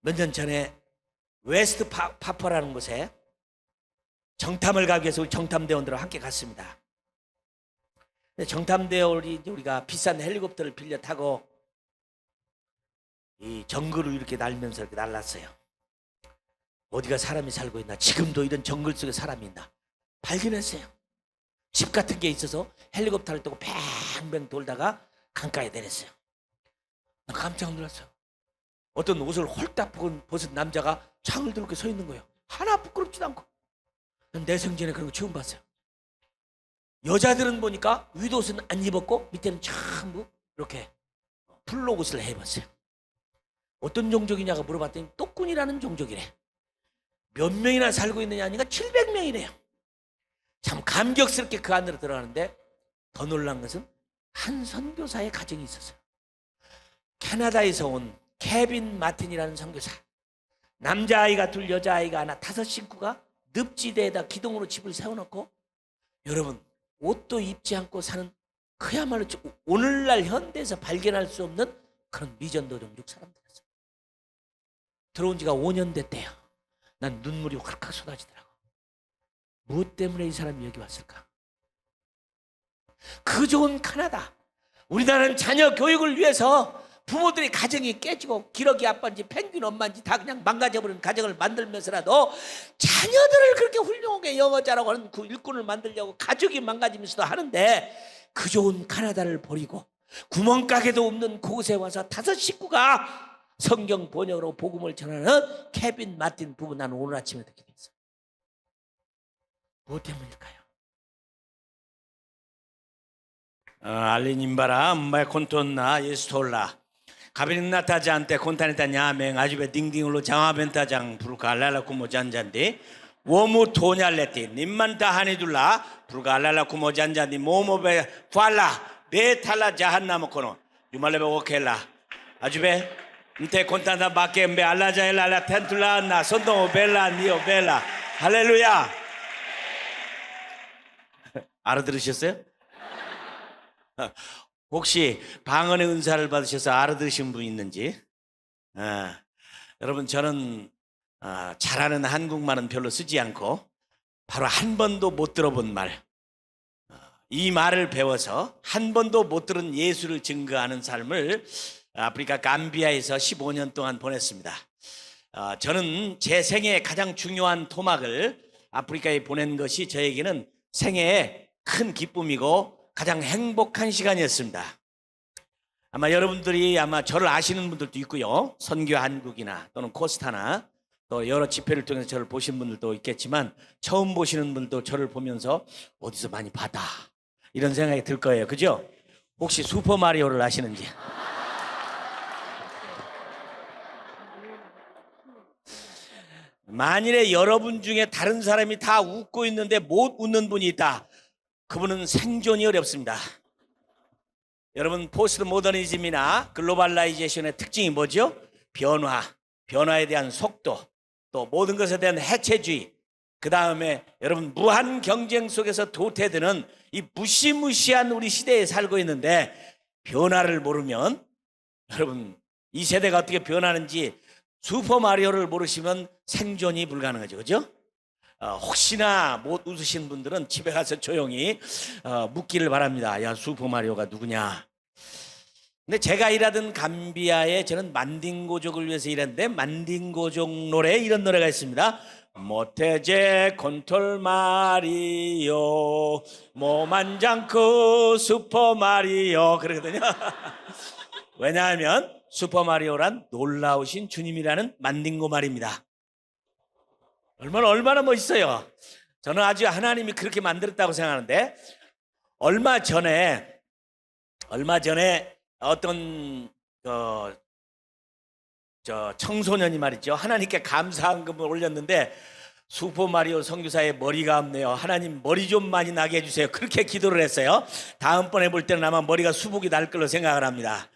몇 년 전에 웨스트 파퍼라는 곳에 정탐을 가기 위해서 우리 정탐대원들과 함께 갔습니다. 정탐대원이 우리가 비싼 헬리콥터를 빌려 타고 이 정글을 이렇게 날면서 이렇게 날랐어요. 어디가 사람이 살고 있나, 지금도 이런 정글 속에 사람이 있나 발견했어요. 집 같은 게 있어서 헬리콥터를 타고 뱅뱅 돌다가 강가에 내렸어요. 나 깜짝 놀랐어요. 어떤 옷을 홀딱 벗은 남자가 창을 들고 서 있는 거예요. 하나 부끄럽지도 않고. 난 내생전에 그런 거 처음 봤어요. 여자들은 보니까 윗옷은 안 입었고 밑에는 전부 이렇게 풀로 옷을 해입었어요. 어떤 종족이냐고 물어봤더니 똑군이라는 종족이래. 몇 명이나 살고 있느냐 하니까 700명이래요. 참 감격스럽게 그 안으로 들어가는데 더 놀란 것은 한 선교사의 가정이 있었어요. 캐나다에서 온 케빈 마틴이라는 선교사. 남자아이가 둘, 여자아이가 하나, 5 식구가 늪지대에다 기둥으로 집을 세워놓고, 여러분, 옷도 입지 않고 사는 그야말로 오늘날 현대에서 발견할 수 없는 그런 미전도종족 사람들이었어요. 들어온 지가 5년 됐대요. 난 눈물이 왈칵 쏟아지더라고. 무엇 때문에 이 사람이 여기 왔을까? 그 좋은 캐나다. 우리나라는 자녀 교육을 위해서 부모들이 가정이 깨지고 기러기 아빠인지 펭귄 엄마인지 다 그냥 망가져버리는 가정을 만들면서라도 자녀들을 그렇게 훌륭하게 영어 잘하고 하는 그 일꾼을 만들려고 가족이 망가지면서도 하는데, 그 좋은 캐나다를 버리고 구멍가게도 없는 그곳에 와서 5 식구가 성경 번역으로 복음을 전하는 케빈 마틴 부부, 나는 오늘 아침에 듣게 됐어요. 무엇 때문일까요? 알리님바라 엄마의 콘톤나 예스톨라 가비린나 타자한테 콘타니타 냐맹 아주베 딩딩으로 장화벤타장 부르갈랄라 구모잔잔디 워무 토냐레티 님만타 하니둘라 부르갈랄라 구모잔잔디 모모베 팔라 베탈라 자한나모코노 유말레베 오켈라 아주베 인테 콘타나 바케엠베 알라자엘라 알라 텐툴라나 손동오 벨라 니오 벨라 할렐루야. 알아들으셨어요? 혹시 방언의 은사를 받으셔서 알아들으신 분 있는지? 여러분, 저는 잘하는 한국말은 별로 쓰지 않고 바로 한 번도 못 들어본 말, 이 말을 배워서 한 번도 못 들은 예수를 증거하는 삶을 아프리카 감비아에서 15년 동안 보냈습니다. 저는 제 생애의 가장 중요한 토막을 아프리카에 보낸 것이 저에게는 생애의 큰 기쁨이고 가장 행복한 시간이었습니다. 아마 여러분들이 아마 저를 아시는 분들도 있고요. 선교 한국이나 또는 코스타나 또 여러 집회를 통해서 저를 보신 분들도 있겠지만, 처음 보시는 분들도 저를 보면서 어디서 많이 봤다 이런 생각이 들 거예요. 그죠? 혹시 슈퍼마리오를 아시는지? 만일에 여러분 중에 다른 사람이 다 웃고 있는데 못 웃는 분이 있다, 그분은 생존이 어렵습니다. 여러분, 포스트 모더니즘이나 글로벌라이제이션의 특징이 뭐죠? 변화에 대한 속도, 또 모든 것에 대한 해체주의, 그 다음에 여러분 무한 경쟁 속에서 도태되는 이 무시무시한 우리 시대에 살고 있는데, 변화를 모르면, 여러분 이 세대가 어떻게 변하는지 슈퍼마리오를 모르시면 생존이 불가능하죠. 그죠? 혹시나 못 웃으신 분들은 집에 가서 조용히 묻기를 바랍니다. 야, 슈퍼마리오가 누구냐? 근데 제가 일하던 감비아에 저는 만딩고족을 위해서 일했는데, 만딩고족 노래에 이런 노래가 있습니다. 모테제 콘톨마리오 모만장크 슈퍼마리오 그러거든요. 왜냐하면 슈퍼마리오란 놀라우신 주님이라는 만딩고 말입니다. 얼마나 멋있어요. 저는 아주 하나님이 그렇게 만들었다고 생각하는데, 얼마 전에 어떤 청소년이 말이죠, 하나님께 감사한금을 올렸는데 슈퍼마리오 선교사의 머리가 없네요. 하나님 머리 좀 많이 나게 해주세요. 그렇게 기도를 했어요. 다음번에 볼 때는 아마 머리가 수북이 날 걸로 생각을 합니다.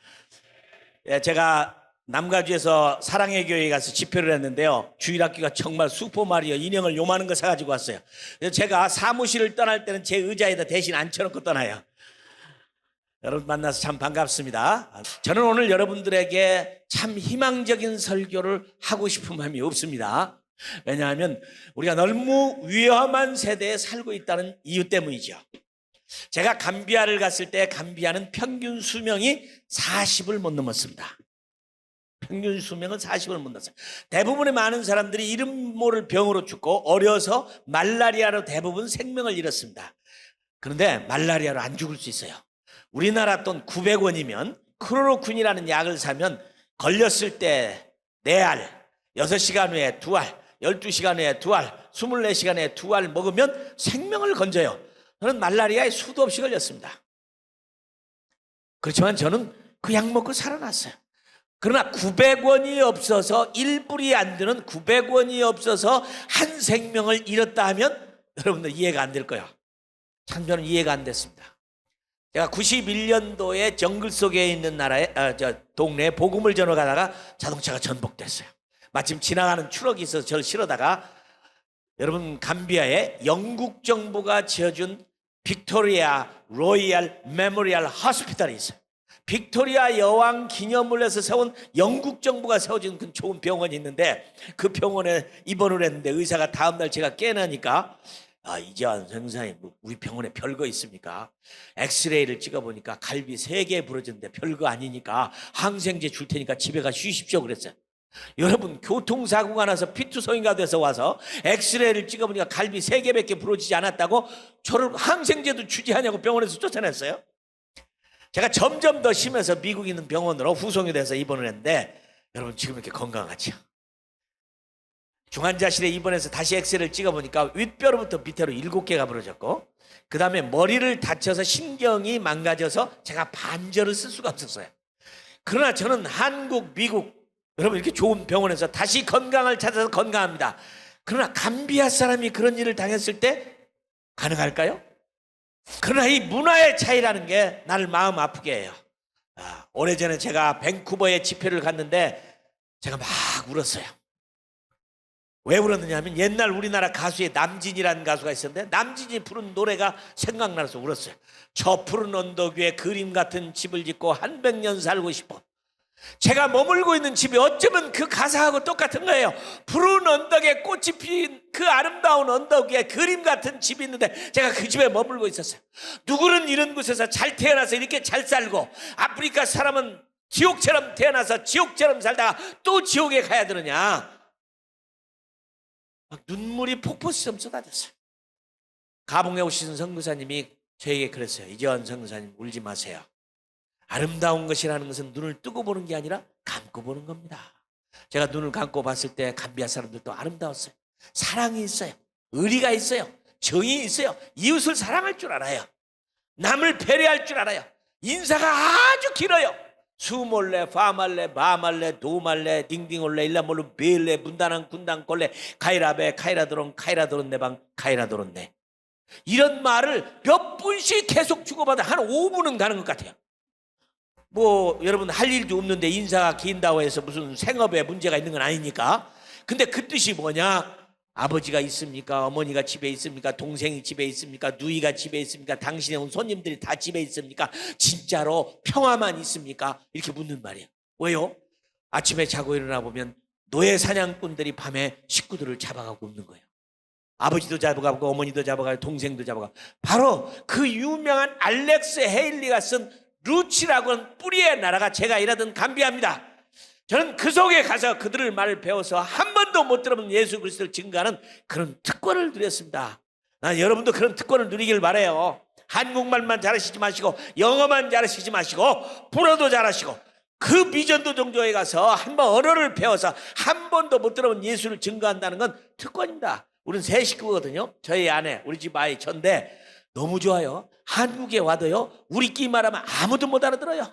제가 남가주에서 사랑의 교회에 가서 집회를 했는데요, 주일학교가 정말 슈퍼마리오 인형을 요만한 거 사가지고 왔어요. 그래서 제가 사무실을 떠날 때는 제 의자에다 대신 앉혀놓고 떠나요. 여러분 만나서 참 반갑습니다. 저는 오늘 여러분들에게 참 희망적인 설교를 하고 싶은 마음이 없습니다. 왜냐하면 우리가 너무 위험한 세대에 살고 있다는 이유 때문이죠. 제가 감비아를 갔을 때 감비아는 평균 수명이 40을 못 넘었습니다. 평균 수명은 40을 못 넘었어요. 대부분의 많은 사람들이 이름 모를 병으로 죽고 어려서 말라리아로 대부분 생명을 잃었습니다. 그런데 말라리아로 안 죽을 수 있어요. 우리나라 돈 900원이면 크로로퀸이라는 약을 사면 걸렸을 때 4알, 6시간 후에 2알, 12시간 후에 2알, 24시간 후에 2알 먹으면 생명을 건져요. 저는 말라리아에 수도 없이 걸렸습니다. 그렇지만 저는 그 약 먹고 살아났어요. 그러나 900원이 없어서 1불이 안 되는 900원이 없어서 한 생명을 잃었다 하면 여러분들 이해가 안 될 거예요. 참 저는 이해가 안 됐습니다. 제가 91년도에 정글 속에 있는 동네에 복음을 전러 가다가 자동차가 전복됐어요. 마침 지나가는 트럭이 있어서 저를 실어다가 여러분 감비아에 영국 정부가 지어준 빅토리아 로이얼 메모리얼 호스피탈이 있어요. 빅토리아 여왕 기념을 해서 세운 영국 정부가 세워준 그 좋은 병원이 있는데 그 병원에 입원을 했는데 의사가 다음날 제가 깨나니까 이재환 선생님 우리 병원에 별거 있습니까? 엑스레이를 찍어보니까 갈비 3개 부러졌는데 별거 아니니까 항생제 줄 테니까 집에 가 쉬십시오 그랬어요. 여러분 교통사고가 나서 피투성이가 돼서 와서 엑스레이를 찍어보니까 갈비 3개밖에 부러지지 않았다고 저를 항생제도 주지 않냐고 병원에서 쫓아냈어요. 제가 점점 더 심해서 미국에 있는 병원으로 후송이 돼서 입원을 했는데 여러분 지금 이렇게 건강하죠. 중환자실에 입원해서 다시 엑스레이를 찍어보니까 윗뼈로부터 밑으로 7개가 부러졌고 그 다음에 머리를 다쳐서 신경이 망가져서 제가 반절을 쓸 수가 없었어요. 그러나 저는 한국, 미국 여러분 이렇게 좋은 병원에서 다시 건강을 찾아서 건강합니다. 그러나 감비아 사람이 그런 일을 당했을 때 가능할까요? 그러나 이 문화의 차이라는 게 나를 마음 아프게 해요. 오래전에 제가 밴쿠버에 집회를 갔는데 제가 막 울었어요. 왜 울었느냐 하면 옛날 우리나라 가수의 남진이라는 가수가 있었는데 남진이 부른 노래가 생각나서 울었어요. 저 푸른 언덕 위에 그림 같은 집을 짓고 한 100년 살고 싶어. 제가 머물고 있는 집이 어쩌면 그 가사하고 똑같은 거예요. 푸른 언덕에 꽃이 핀 그 아름다운 언덕 위에 그림 같은 집이 있는데 제가 그 집에 머물고 있었어요. 누구는 이런 곳에서 잘 태어나서 이렇게 잘 살고 아프리카 사람은 지옥처럼 태어나서 지옥처럼 살다가 또 지옥에 가야 되느냐. 막 눈물이 폭포처럼 쏟아졌어요. 가봉에 오신 선교사님이 저에게 그랬어요. 이재환 선교사님 울지 마세요. 아름다운 것이라는 것은 눈을 뜨고 보는 게 아니라 감고 보는 겁니다. 제가 눈을 감고 봤을 때 감비아 사람들도 아름다웠어요. 사랑이 있어요. 의리가 있어요. 정이 있어요. 이웃을 사랑할 줄 알아요. 남을 배려할 줄 알아요. 인사가 아주 길어요. 수몰래, 파말레, 바말레, 도말레, 딩딩올레, 일라몰루, 베일레, 문다난, 군단, 꼴레, 카이라베, 카이라도론, 카이라도론 내방, 카이라도론 내. 이런 말을 몇 분씩 계속 주고받아 한 5분은 가는 것 같아요. 뭐 여러분 할 일도 없는데 인사가 긴다고 해서 무슨 생업에 문제가 있는 건 아니니까. 근데 그 뜻이 뭐냐? 아버지가 있습니까? 어머니가 집에 있습니까? 동생이 집에 있습니까? 누이가 집에 있습니까? 당신의 온 손님들이 다 집에 있습니까? 진짜로 평화만 있습니까? 이렇게 묻는 말이에요. 왜요? 아침에 자고 일어나 보면 노예 사냥꾼들이 밤에 식구들을 잡아가고 있는 거예요. 아버지도 잡아가고 어머니도 잡아가고 동생도 잡아가고. 바로 그 유명한 알렉스 헤일리가 쓴 루치라고 하는 뿌리의 나라가 제가 일하던 감비아입니다. 저는 그 속에 가서 그들의 말을 배워서 한 번도 못 들어본 예수 그리스도를 증거하는 그런 특권을 누렸습니다. 난 여러분도 그런 특권을 누리길 바라요. 한국말만 잘하시지 마시고 영어만 잘하시지 마시고 불어도 잘하시고 그 비전도 종교에 가서 한번 언어를 배워서 한 번도 못 들어본 예수를 증거한다는 건 특권입니다. 우리는 3 식구거든요. 저희 아내, 우리 집 아이, 전데 너무 좋아요. 한국에 와도요 우리끼리 말하면 아무도 못 알아들어요.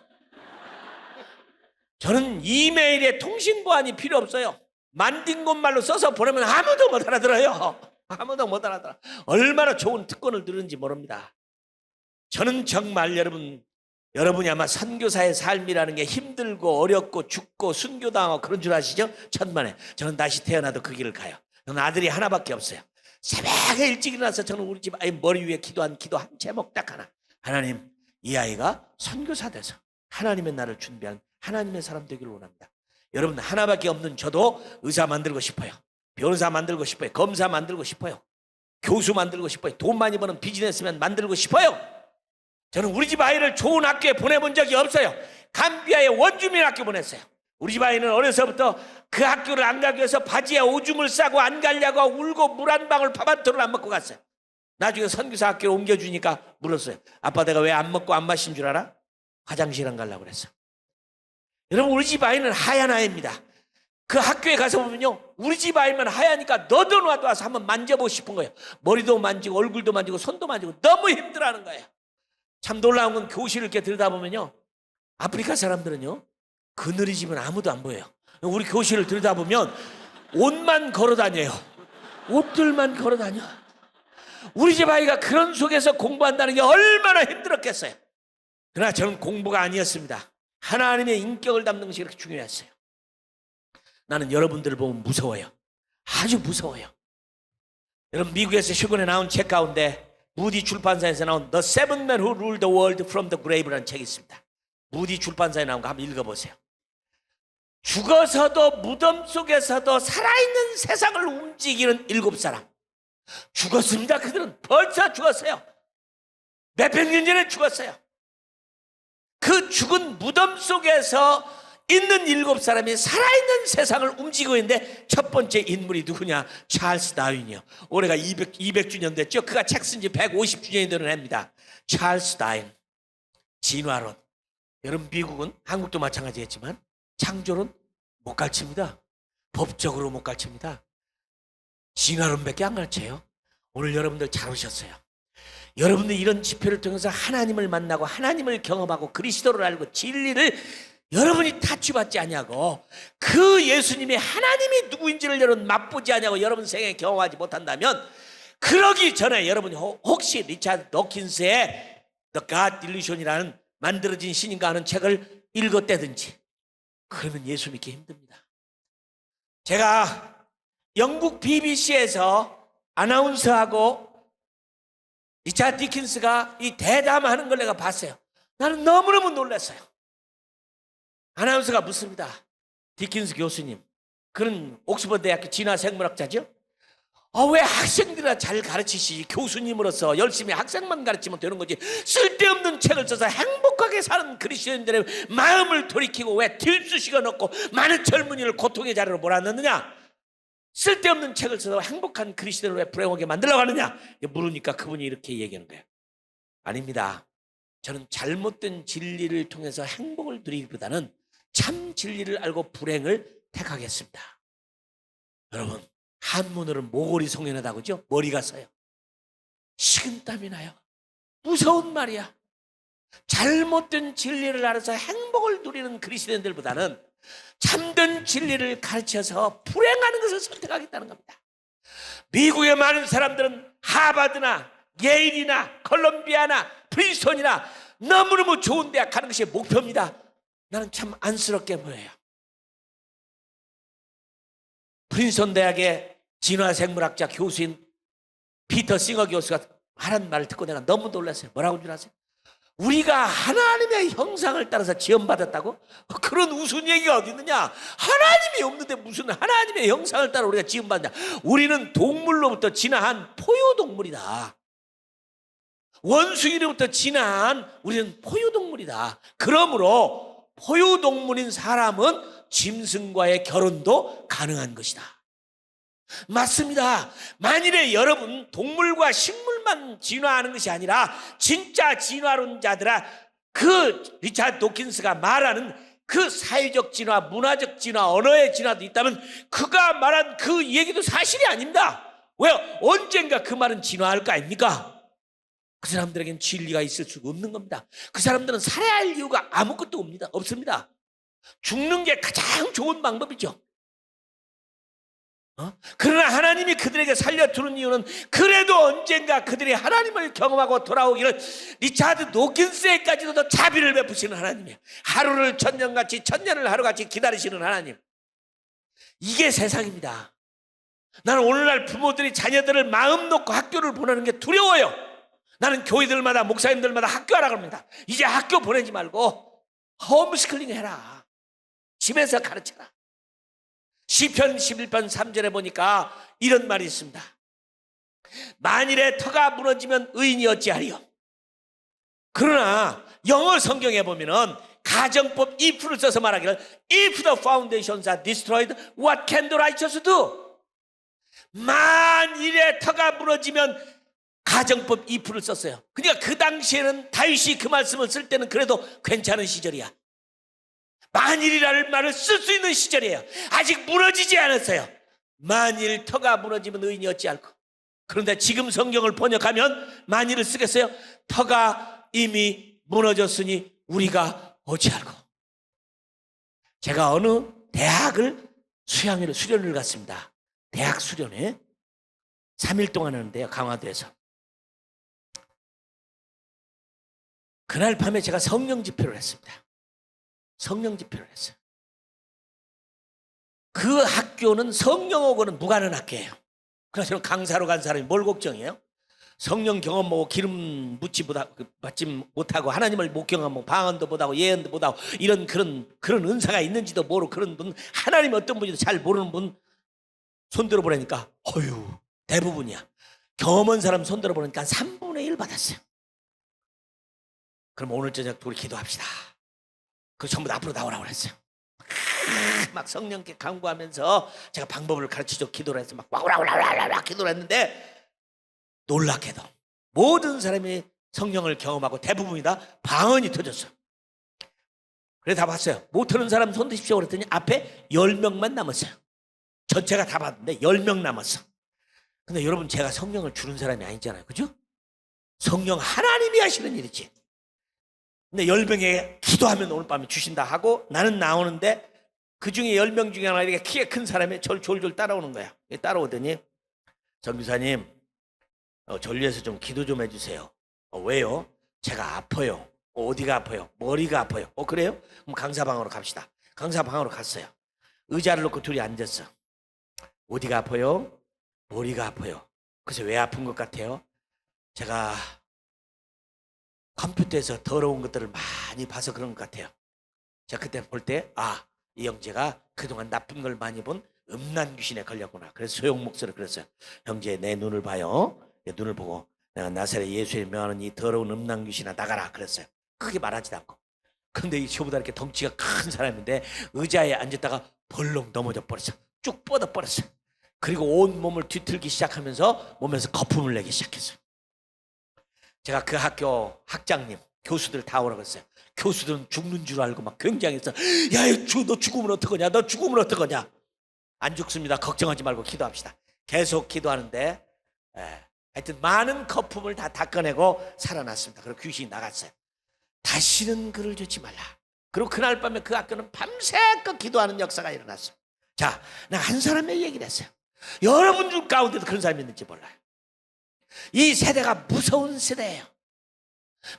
저는 이메일에 통신 보안이 필요 없어요. 만딩곤 말로 써서 보내면 아무도 못 알아들어요. 아무도 못 알아들어. 얼마나 좋은 특권을 들은지 모릅니다. 저는 정말 여러분이 아마 선교사의 삶이라는 게 힘들고 어렵고 죽고 순교당하고 그런 줄 아시죠? 천만에. 저는 다시 태어나도 그 길을 가요. 저는 아들이 하나밖에 없어요. 새벽에 일찍 일어나서 저는 우리 집 아이 머리 위에 기도한 기도 한 제목 딱 하나. 하나님, 이 아이가 선교사 돼서 하나님의 나라를 준비한 하나님의 사람 되기를 원합니다. 여러분, 하나밖에 없는 저도 의사 만들고 싶어요. 변호사 만들고 싶어요. 검사 만들고 싶어요. 교수 만들고 싶어요. 돈 많이 버는 비즈니스맨 만들고 싶어요. 저는 우리 집 아이를 좋은 학교에 보내본 적이 없어요. 감비아의 원주민 학교 보냈어요. 우리 집 아이는 어려서부터 그 학교를 안 가기 위해서 바지에 오줌을 싸고 안 가려고 울고 물 한 방울 밥 한 톨을 안 먹고 갔어요. 나중에 선교사 학교로 옮겨주니까 물었어요. 아빠, 내가 왜 안 먹고 안 마신 줄 알아? 화장실 안 가려고 그랬어. 여러분, 우리 집 아이는 하얀 아이입니다. 그 학교에 가서 보면요, 우리 집 아이만 하얘니까 너도 나도 와서 한번 만져보고 싶은 거예요. 머리도 만지고 얼굴도 만지고 손도 만지고 너무 힘들어하는 거예요. 참 놀라운 건 교실을 이렇게 들여다보면요, 아프리카 사람들은요, 그늘이 지면 아무도 안 보여요. 우리 교실을 들여다보면 옷만 걸어다녀요. 옷들만 걸어다녀. 우리 집 아이가 그런 속에서 공부한다는 게 얼마나 힘들었겠어요. 그러나 저는 공부가 아니었습니다. 하나님의 인격을 담는 것이 그렇게 중요했어요. 나는 여러분들을 보면 무서워요. 아주 무서워요. 여러분, 미국에서 최근에 나온 책 가운데 무디 출판사에서 나온 The Seven Men Who Ruled the World from the Grave라는 책이 있습니다. 무디 출판사에 나온 거 한번 읽어보세요. 죽어서도 무덤 속에서도 살아있는 세상을 움직이는 7사람. 죽었습니다. 그들은 벌써 죽었어요. 몇백 년 전에 죽었어요. 그 죽은 무덤 속에서 있는 7사람이 살아있는 세상을 움직이고 있는데, 첫 번째 인물이 누구냐? 찰스 다윈이요. 올해가 200주년 됐죠. 그가 책 쓴 지 150주년이 되는 해입니다. 찰스 다윈, 진화론. 여러분, 미국은, 한국도 마찬가지겠지만 창조론 못 가르칩니다. 법적으로 못 가르칩니다. 진화론밖에 안 가르쳐요. 오늘 여러분들 잘 오셨어요. 여러분들 이런 집회를 통해서 하나님을 만나고 하나님을 경험하고 그리스도를 알고 진리를 여러분이 타치받지 않냐고, 그 예수님이 하나님이 누구인지를 여러분 맛보지 않냐고 여러분 생에 경험하지 못한다면, 그러기 전에 여러분이 혹시 리차드 도킨스의 The God Delusion이라는 만들어진 신인가 하는 책을 읽었다든지, 그러면 예수 믿기 힘듭니다. 제가 영국 BBC에서 아나운서하고 리차드 디킨스가 이 대담하는 걸 내가 봤어요. 나는 너무너무 놀랐어요. 아나운서가 묻습니다. 디킨스 교수님, 그는 옥스퍼드 대학교 진화 생물학자죠? 왜 학생들이나 잘 가르치시지? 교수님으로서 열심히 학생만 가르치면 되는 거지, 쓸데없는 책을 써서 행복하게 사는 그리스도인들의 마음을 돌이키고 왜 딜수식을 넣고 많은 젊은이를 고통의 자리로 몰아넣느냐? 쓸데없는 책을 써서 행복한 그리스도인을 왜 불행하게 만들려고 하느냐? 물으니까 그분이 이렇게 얘기하는 거예요. 아닙니다. 저는 잘못된 진리를 통해서 행복을 누리기보다는 참 진리를 알고 불행을 택하겠습니다. 여러분, 한문으로는 모골이 송연하다고 그러죠? 머리가 서요. 식은땀이 나요. 무서운 말이야. 잘못된 진리를 알아서 행복을 누리는 그리스도인들보다는 참된 진리를 가르쳐서 불행하는 것을 선택하겠다는 겁니다. 미국의 많은 사람들은 하버드나 예일이나 컬럼비아나 프린스턴이나 너무너무 좋은 대학 가는 것이 목표입니다. 나는 참 안쓰럽게 보여요. 프린스턴 대학의 진화생물학자 교수인 피터 싱어 교수가 하는 말을 듣고 내가 너무 놀랐어요. 뭐라고 줄 아세요? 우리가 하나님의 형상을 따라서 지음받았다고? 그런 우스운 얘기가 어디 있느냐? 하나님이 없는데 무슨 하나님의 형상을 따라 우리가 지음받냐? 우리는 동물로부터 진화한 포유동물이다. 원숭이로부터 진화한 우리는 포유동물이다. 그러므로 포유동물인 사람은 짐승과의 결혼도 가능한 것이다. 맞습니다. 만일에 여러분 동물과 식물만 진화하는 것이 아니라 진짜 진화론자들아, 그 리차드 도킨스가 말하는 그 사회적 진화, 문화적 진화, 언어의 진화도 있다면 그가 말한 그 얘기도 사실이 아닙니다. 왜요? 언젠가 그 말은 진화할 거 아닙니까? 그 사람들에겐 진리가 있을 수가 없는 겁니다. 그 사람들은 살아야 할 이유가 아무것도 없습니다. 죽는 게 가장 좋은 방법이죠. 그러나 하나님이 그들에게 살려두는 이유는 그래도 언젠가 그들이 하나님을 경험하고 돌아오기를 리차드 도킨스에까지도 더 자비를 베푸시는 하나님이에요. 하루를 천년같이, 천년을 하루같이 기다리시는 하나님. 이게 세상입니다. 나는 오늘날 부모들이 자녀들을 마음 놓고 학교를 보내는 게 두려워요. 나는 교회들마다 목사님들마다 학교하라 그럽니다. 이제 학교 보내지 말고 홈스쿨링 해라. 집에서 가르쳐라. 시편 11편 3절에 보니까 이런 말이 있습니다. 만일에 터가 무너지면 의인이 어찌하리요. 그러나 영어 성경에 보면은 가정법 if를 써서 말하기를 If the foundations are destroyed, what can the righteous do? 만일에 터가 무너지면 가정법 if를 썼어요. 그러니까 그 당시에는 다윗이 그 말씀을 쓸 때는 그래도 괜찮은 시절이야. 만일이라는 말을 쓸 수 있는 시절이에요. 아직 무너지지 않았어요. 만일 터가 무너지면 의인이 어찌할까? 그런데 지금 성경을 번역하면 만일을 쓰겠어요? 터가 이미 무너졌으니 우리가 어찌할까? 제가 어느 대학을 수련을 갔습니다. 대학 수련회 3일 동안 하는데요, 강화도에서. 그날 밤에 제가 성령 집회를 했습니다. 성령 집회를 했어요. 그 학교는 성령하고는 무관한 학교예요. 그래서 저는 강사로 간 사람이 뭘 걱정해요? 성령 경험 뭐 기름 받지 못하고 하나님을 못 경험하고 방언도 못하고 예언도 못하고 이런 그런 은사가 있는지도 모르고 그런 분, 하나님 어떤 분인지도 잘 모르는 분 손들어 보라니까 어휴 대부분이야. 경험한 사람 손들어 보니까 3분의 1 받았어요. 그럼 오늘 저녁 우리 기도합시다. 그 전부 다 앞으로 나오라고 그랬어요. 막 성령께 간구하면서 제가 방법을 가르치죠. 기도를 해서 막 와우라우라우라우라 기도를 했는데 놀랍게도 모든 사람이 성령을 경험하고 대부분이 다 방언이 터졌어요. 그래서 다 봤어요. 못하는 사람 손 드십시오 그랬더니 앞에 10명만 남았어요. 전체가 다 봤는데 10명 남았어. 근데 여러분 제가 성령을 주는 사람이 아니잖아요. 그죠? 성령 하나님이 하시는 일이지. 근데 10명에 기도하면 오늘 밤에 주신다 하고 나는 나오는데 그 중에 10명 중에 하나 이렇게 키가 큰 사람이 저를 졸졸 따라오는 거야. 따라오더니 전교사님 전류에서 좀 기도 좀 해주세요. 왜요? 제가 아파요. 어디가 아파요? 머리가 아파요. 그래요? 그럼 강사방으로 갑시다. 강사방으로 갔어요. 의자를 놓고 둘이 앉았어. 어디가 아파요? 머리가 아파요. 그래서 왜 아픈 것 같아요? 제가 컴퓨터에서 더러운 것들을 많이 봐서 그런 것 같아요. 제가 그때 볼 때 이 형제가 그동안 나쁜 걸 많이 본 음란 귀신에 걸렸구나. 그래서 소용 목소리로 그랬어요. 형제 내 눈을 봐요. 내 눈을 보고 내가 나사렛 예수의 명하는 이 더러운 음란 귀신아 나가라 그랬어요. 크게 말하지도 않고. 근데 이 저보다 이렇게 덩치가 큰 사람인데 의자에 앉았다가 벌렁 넘어져 버렸어. 쭉 뻗어 버렸어요. 그리고 온 몸을 뒤틀기 시작하면서 몸에서 거품을 내기 시작했어요. 제가 그 학교 학장님 교수들 다 오라고 했어요. 교수들은 죽는 줄 알고 막 굉장해서 야 너 죽으면 어떡하냐, 너 죽으면 어떡하냐. 안 죽습니다. 걱정하지 말고 기도합시다. 계속 기도하는데 하여튼 많은 거품을 다 닦아내고 살아났습니다. 그리고 귀신이 나갔어요. 다시는 그를 주지 말라. 그리고 그날 밤에 그 학교는 밤새껏 기도하는 역사가 일어났어요. 자, 내가 한 사람의 얘기를 했어요. 여러분 중 가운데도 그런 사람이 있는지 몰라요. 이 세대가 무서운 세대예요.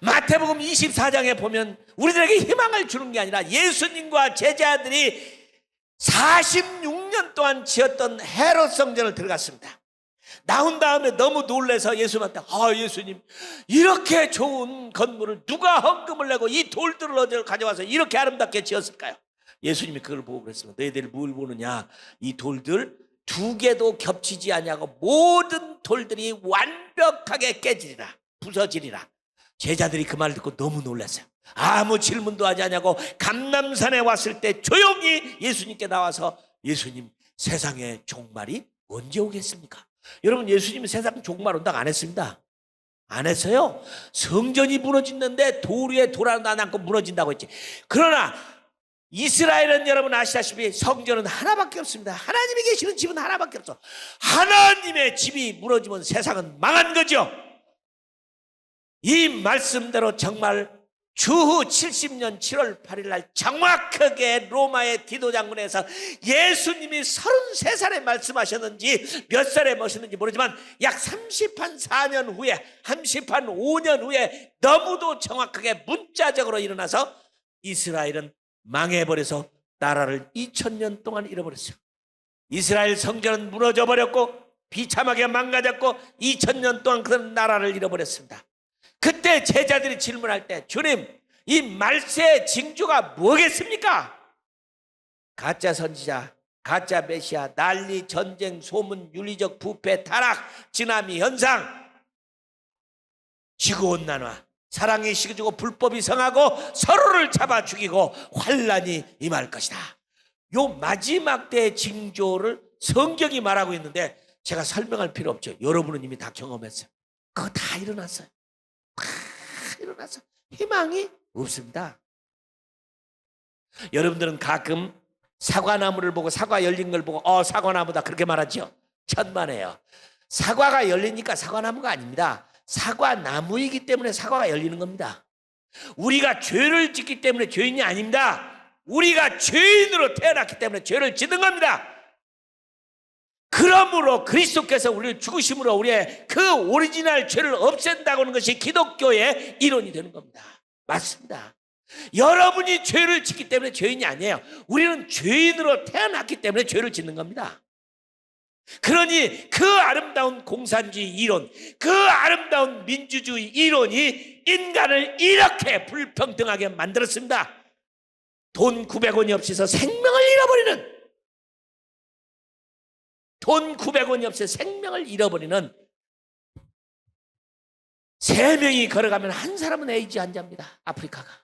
마태복음 24장에 보면 우리들에게 희망을 주는 게 아니라 예수님과 제자들이 46년 동안 지었던 헤롯 성전을 들어갔습니다. 나온 다음에 너무 놀라서 예수님한테 예수님 이렇게 좋은 건물을 누가 헌금을 내고 이 돌들을 어디로 가져와서 이렇게 아름답게 지었을까요? 예수님이 그걸 보고 그랬습니다. 너희들이 뭘 보느냐, 이 돌들 2개도 겹치지 아니하고 모든 돌들이 완벽하게 깨지리라, 부서지리라. 제자들이 그 말을 듣고 너무 놀랐어요. 아무 질문도 하지 않냐고 감람산에 왔을 때 조용히 예수님께 나와서 예수님 세상의 종말이 언제 오겠습니까? 여러분 예수님이 세상 종말 온다고 안 했습니다. 안 했어요. 성전이 무너졌는데 돌 위에 돌 하나 남고 무너진다고 했지. 그러나 이스라엘은 여러분 아시다시피 성전은 하나밖에 없습니다. 하나님이 계시는 집은 하나밖에 없어. 하나님의 집이 무너지면 세상은 망한 거죠. 이 말씀대로 정말 주후 70년 7월 8일 날 정확하게 로마의 디도 장군에서 예수님이 33살에 말씀하셨는지 몇 살에 모셨는지 모르지만 약 34년 후에 35년 후에 너무도 정확하게 문자적으로 일어나서 이스라엘은 망해버려서 나라를 2000년 동안 잃어버렸어요. 이스라엘 성전은 무너져 버렸고 비참하게 망가졌고 2000년 동안 그런 나라를 잃어버렸습니다. 그때 제자들이 질문할 때, 주님, 이 말세의 징조가 뭐겠습니까? 가짜 선지자, 가짜 메시아, 난리, 전쟁, 소문, 윤리적 부패, 타락, 지나미, 현상, 지구온난화, 사랑이 식어지고 불법이 성하고 서로를 잡아 죽이고 환란이 임할 것이다. 요 마지막 때의 징조를 성경이 말하고 있는데 제가 설명할 필요 없죠. 여러분은 이미 다 경험했어요. 그거 다 일어났어요. 다 일어났어요. 희망이 없습니다. 여러분들은 가끔 사과나무를 보고 사과 열린 걸 보고 사과나무다 그렇게 말하죠. 천만에요. 사과가 열리니까 사과나무가 아닙니다. 사과나무이기 때문에 사과가 열리는 겁니다. 우리가 죄를 짓기 때문에 죄인이 아닙니다. 우리가 죄인으로 태어났기 때문에 죄를 짓는 겁니다. 그러므로 그리스도께서 우리를 죽으심으로 우리의 그 오리지널 죄를 없앤다고 하는 것이 기독교의 이론이 되는 겁니다. 맞습니다. 여러분이 죄를 짓기 때문에 죄인이 아니에요. 우리는 죄인으로 태어났기 때문에 죄를 짓는 겁니다. 그러니 그 아름다운 공산주의 이론, 그 아름다운 민주주의 이론이 인간을 이렇게 불평등하게 만들었습니다. 돈 900원이 없어서 생명을 잃어버리는, 돈 900원이 없어서 생명을 잃어버리는 3명이 걸어가면 한 사람은 에이즈 환자입니다. 아프리카가.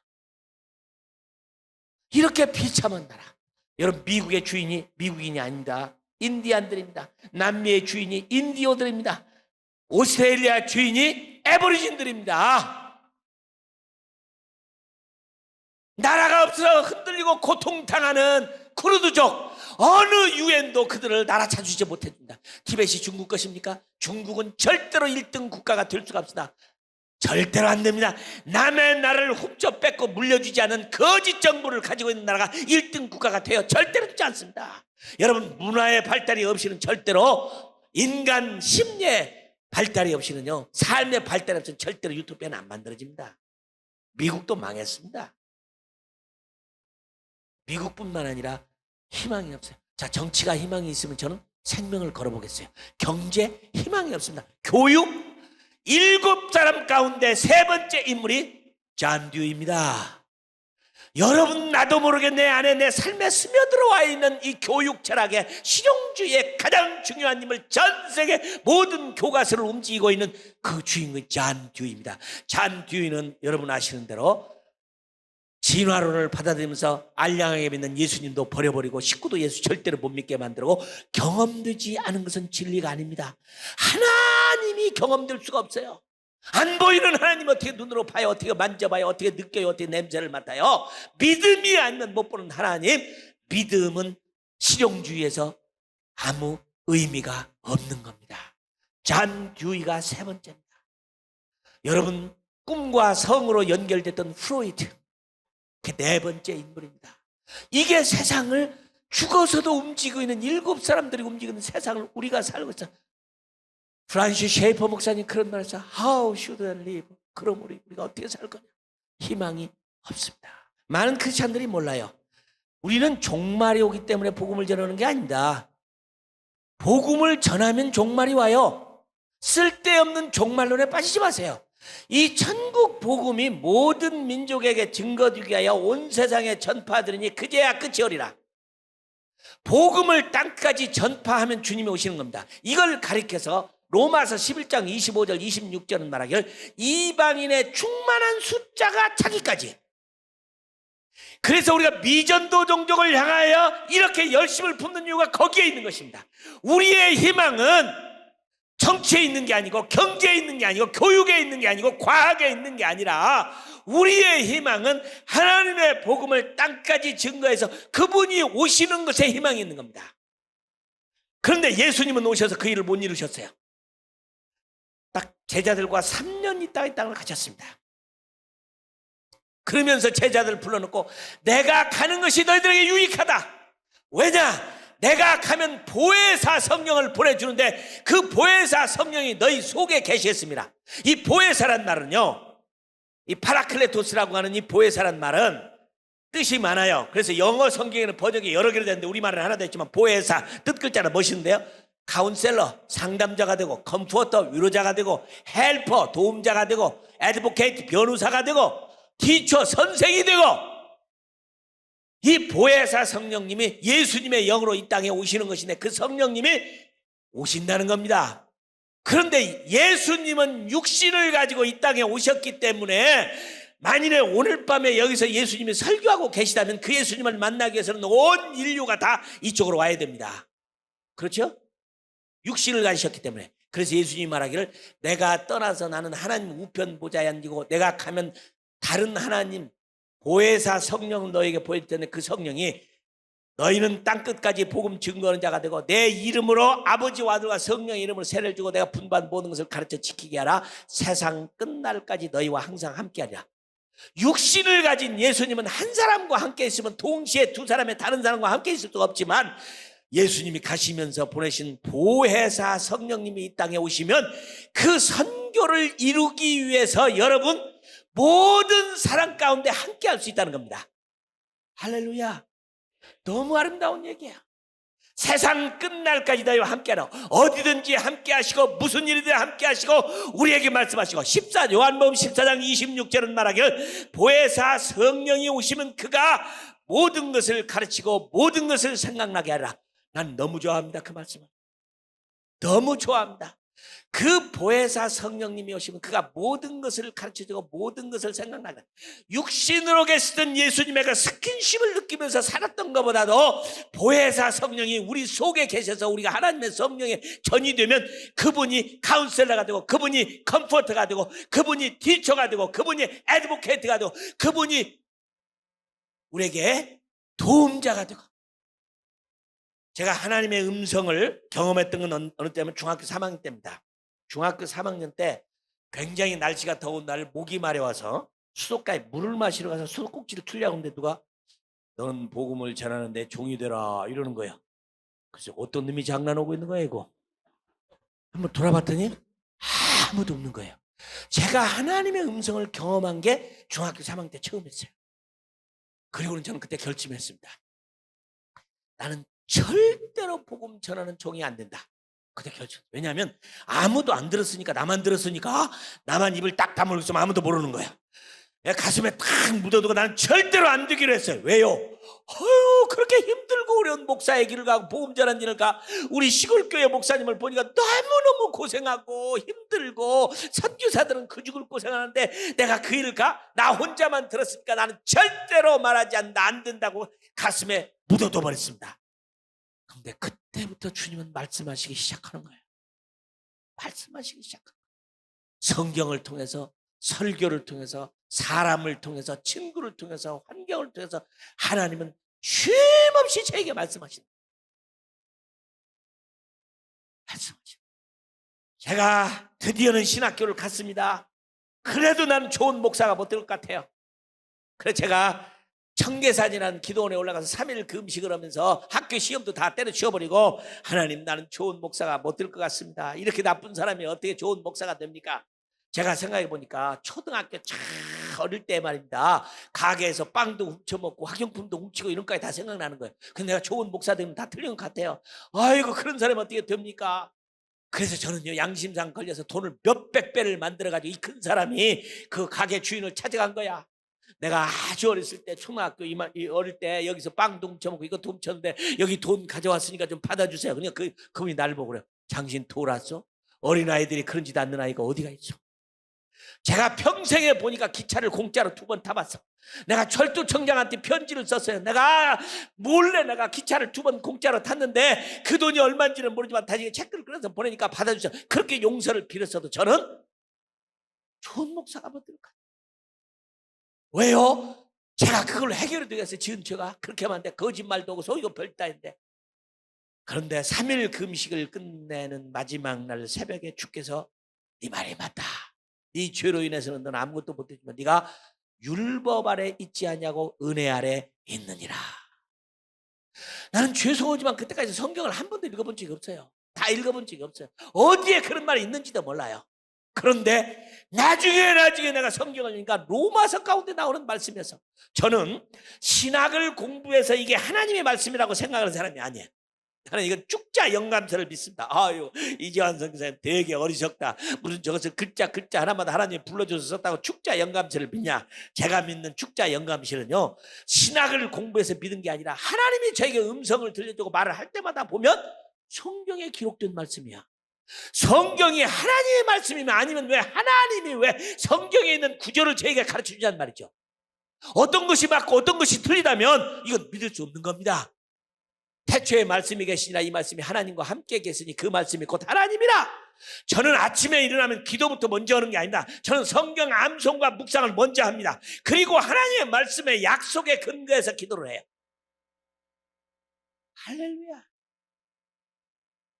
이렇게 비참한 나라. 여러분, 미국의 주인이 미국인이 아닙니다. 인디안들입니다. 남미의 주인이 인디오들입니다. 오스트레일리아 주인이 애보리진들입니다. 나라가 없어서 흔들리고 고통당하는 쿠르드족, 어느 유엔도 그들을 나라 찾아주지 못해준다. 티벳이 중국 것입니까? 중국은 절대로 1등 국가가 될 수가 없습니다. 절대로 안 됩니다. 남의 나라를 훔쳐 뺏고 물려주지 않은 거짓 정부를 가지고 있는 나라가 1등 국가가 되어 절대로 되지 않습니다. 여러분, 문화의 발달이 없이는 절대로, 인간 심리의 발달이 없이는요, 삶의 발달이 없이는 절대로 유토피아는 안 만들어집니다. 미국도 망했습니다. 미국뿐만 아니라 희망이 없어요. 자, 정치가 희망이 있으면 저는 생명을 걸어보겠어요. 경제 희망이 없습니다. 교육, 7사람 가운데 3번째 인물이 존 듀이입니다. 여러분, 나도 모르게 내 안에 내 삶에 스며들어와 있는 이 교육 철학의 실용주의의 가장 중요한 인물, 전 세계 모든 교과서를 움직이고 있는 그 주인공이 존 듀이입니다. 존 듀이는 여러분 아시는 대로 진화론을 받아들이면서 알량하게 믿는 예수님도 버려버리고 식구도 예수 절대로 못 믿게 만들고, 경험되지 않은 것은 진리가 아닙니다. 하나님이 경험될 수가 없어요. 안 보이는 하나님 어떻게 눈으로 봐요? 어떻게 만져봐요? 어떻게 느껴요? 어떻게 냄새를 맡아요? 믿음이 아니면 못 보는 하나님, 믿음은 실용주의에서 아무 의미가 없는 겁니다. 존 듀이가 3번째입니다. 여러분, 꿈과 성으로 연결됐던 프로이트, 4번째 인물입니다. 이게 세상을 죽어서도 움직이고 있는 7사람들이 움직이는 세상을 우리가 살고 있어요. 프란시스 셰이퍼 목사님 그런 말 했어요. How should I live? 그럼 우리가 어떻게 살 거냐? 희망이 없습니다. 많은 크리스찬들이 몰라요. 우리는 종말이 오기 때문에 복음을 전하는 게 아닙니다. 복음을 전하면 종말이 와요. 쓸데없는 종말론에 빠지지 마세요. 이 천국 복음이 모든 민족에게 증거되게 하여 온 세상에 전파하더니 그제야 끝이 오리라. 복음을 땅까지 전파하면 주님이 오시는 겁니다. 이걸 가리켜서 로마서 11장 25절 26절은 말하기를 이방인의 충만한 숫자가 차기까지. 그래서 우리가 미전도 종족을 향하여 이렇게 열심을 품는 이유가 거기에 있는 것입니다. 우리의 희망은 정치에 있는 게 아니고, 경제에 있는 게 아니고, 교육에 있는 게 아니고, 과학에 있는 게 아니라, 우리의 희망은 하나님의 복음을 땅까지 증거해서 그분이 오시는 것에 희망이 있는 겁니다. 그런데 예수님은 오셔서 그 일을 못 이루셨어요. 딱 제자들과 3년 있다가 이 땅을 가셨습니다. 그러면서 제자들을 불러놓고 내가 가는 것이 너희들에게 유익하다. 왜냐? 내가 가면 보혜사 성령을 보내주는데 그 보혜사 성령이 너희 속에 계시겠습니다. 이 보혜사란 말은요, 이 파라클레토스라고 하는 이 보혜사란 말은 뜻이 많아요. 그래서 영어 성경에는 번역이 여러 개로 되는데 우리말은 하나 됐지만 보혜사 뜻 글자는 멋있는데요, 카운셀러 상담자가 되고, 컴포터 위로자가 되고, 헬퍼 도움자가 되고, 애드보케이트 변호사가 되고, 티처 선생이 되고, 이 보혜사 성령님이 예수님의 영으로 이 땅에 오시는 것인데 그 성령님이 오신다는 겁니다. 그런데 예수님은 육신을 가지고 이 땅에 오셨기 때문에 만일에 오늘 밤에 여기서 예수님이 설교하고 계시다면 그 예수님을 만나기 위해서는 온 인류가 다 이쪽으로 와야 됩니다. 그렇죠? 육신을 가지셨기 때문에. 그래서 예수님이 말하기를 내가 떠나서 나는 하나님 우편 보좌에 앉고 내가 가면 다른 하나님 보혜사 성령을 너에게 보일 텐데 그 성령이 너희는 땅끝까지 복음 증거하는 자가 되고 내 이름으로 아버지와 아들과 성령의 이름으로 세례를 주고 내가 분반 모든 것을 가르쳐 지키게 하라. 세상 끝날까지 너희와 항상 함께하리라. 육신을 가진 예수님은 한 사람과 함께 있으면 동시에 두 사람의 다른 사람과 함께 있을 수가 없지만 예수님이 가시면서 보내신 보혜사 성령님이 이 땅에 오시면 그 선교를 이루기 위해서 여러분 모든 사람 가운데 함께 할 수 있다는 겁니다. 할렐루야. 너무 아름다운 얘기야. 세상 끝날까지 너희와 함께하라. 어디든지 함께 하시고 무슨 일이든 함께 하시고 우리에게 말씀하시고 요한복음 14장 26절은 말하기를 보혜사 성령이 오시면 그가 모든 것을 가르치고 모든 것을 생각나게 하라. 난 너무 좋아합니다. 그 말씀을 너무 좋아합니다. 그 보혜사 성령님이 오시면 그가 모든 것을 가르쳐주고 모든 것을 생각나게. 육신으로 계시던 예수님의 그 스킨십을 느끼면서 살았던 것보다도 보혜사 성령이 우리 속에 계셔서 우리가 하나님의 성령에 전이 되면 그분이 카운셀러가 되고 그분이 컴포터가 되고 그분이 티처가 되고 그분이 애드보케이트가 되고 그분이 우리에게 도움자가 되고. 제가 하나님의 음성을 경험했던 건 어느 때면 중학교 3학년 때입니다. 중학교 3학년 때 굉장히 날씨가 더운 날 목이 마려워서 수도가에 물을 마시러 가서 수도꼭지를 틀려고 하는데 누가 넌 복음을 전하는데 종이 되라 이러는 거야. 그래서 어떤 놈이 장난하고 있는 거야 이거. 한번 돌아봤더니 아무도 없는 거예요. 제가 하나님의 음성을 경험한 게 중학교 3학년 때 처음이었어요. 그리고는 저는 그때 결심했습니다. 나는 절대로 복음 전하는 종이 안 된다. 그때 결심. 왜냐하면 아무도 안 들었으니까 나만 들었으니까 나만 입을 딱 다물고 있으면 아무도 모르는 거야. 내가 가슴에 탁 묻어두고 나는 절대로 안 되기로 했어요. 왜요? 그렇게 힘들고 어려운 목사의 길을 가고 복음 전하는 길을 가 우리 시골교회 목사님을 보니까 너무너무 고생하고 힘들고 선교사들은 그 죽을 고생하는데 내가 그 일을 가? 나 혼자만 들었으니까 나는 절대로 말하지 않는다. 안 된다고 가슴에 묻어둬 버렸습니다. 그런데 그때부터 주님은 말씀하시기 시작하는 거예요. 말씀하시기 시작하는 거예요. 성경을 통해서 설교를 통해서 사람을 통해서 친구를 통해서 환경을 통해서 하나님은 쉼없이 저에게 말씀하신다. 말씀하신다. 제가 드디어는 신학교를 갔습니다. 그래도 나는 좋은 목사가 못 될 것 같아요. 그래서 제가 청계산이라는 기도원에 올라가서 3일 금식을 하면서 학교 시험도 다 때려치워버리고 하나님 나는 좋은 목사가 못 될 것 같습니다. 이렇게 나쁜 사람이 어떻게 좋은 목사가 됩니까? 제가 생각해 보니까 초등학교 참 어릴 때 말입니다. 가게에서 빵도 훔쳐먹고 학용품도 훔치고 이런 거까지 다 생각나는 거예요. 근데 내가 좋은 목사 되면 다 틀린 것 같아요. 아이고 그런 사람이 어떻게 됩니까? 그래서 저는요 양심상 걸려서 돈을 몇백 배를 만들어가지고 이 큰 사람이 그 가게 주인을 찾아간 거야. 내가 아주 어렸을 때 초등학교 어릴 때 여기서 빵도 훔쳐먹고 이것도 훔쳤는데 여기 돈 가져왔으니까 좀 받아주세요. 그러니까 그분이 나를 보고 그래요. 당신 돌았어? 어린아이들이 그런 짓 않는 아이가 어디가 있어? 제가 평생에 보니까 기차를 공짜로 2번 타봤어. 내가 철도청장한테 편지를 썼어요. 내가 몰래 기차를 2번 공짜로 탔는데 그 돈이 얼마인지는 모르지만 다시 체크를 끊어서 보내니까 받아주세요. 그렇게 용서를 빌었어도 저는 좋은 목사가 못 될 것 같아요. 왜요? 제가 그걸 해결하기 위해서 지은 죄가 그렇게 하면 거짓말도 하고 속이고 별따인데. 그런데 3일 금식을 끝내는 마지막 날 새벽에 주께서 네 말이 맞다. 네 죄로 인해서는 넌 아무것도 못했지만 네가 율법 아래 있지 않냐고 은혜 아래 있느니라. 나는 죄송하지만 그때까지 성경을 한 번도 읽어본 적이 없어요. 다 읽어본 적이 없어요. 어디에 그런 말이 있는지도 몰라요. 그런데 나중에 내가 성경을 읽으니까 로마서 가운데 나오는 말씀이어서 저는 신학을 공부해서 이게 하나님의 말씀이라고 생각하는 사람이 아니에요. 나는 이건 축자 영감서를 믿습니다. 아유, 이재환 선교사님 되게 어리석다. 무슨 저것을 글자 하나마다 하나님이 불러줘서 썼다고 축자 영감서를 믿냐? 제가 믿는 축자 영감서는요, 신학을 공부해서 믿은 게 아니라 하나님이 저에게 음성을 들려주고 말을 할 때마다 보면 성경에 기록된 말씀이야. 성경이 하나님의 말씀이면, 아니면 왜 하나님이 왜 성경에 있는 구절을 저에게 가르쳐주냐는 말이죠. 어떤 것이 맞고 어떤 것이 틀리다면 이건 믿을 수 없는 겁니다. 태초에 말씀이 계시니라, 이 말씀이 하나님과 함께 계시니 그 말씀이 곧 하나님이라. 저는 아침에 일어나면 기도부터 먼저 하는 게 아니다. 저는 성경 암송과 묵상을 먼저 합니다. 그리고 하나님의 말씀의 약속에 근거해서 기도를 해요. 할렐루야.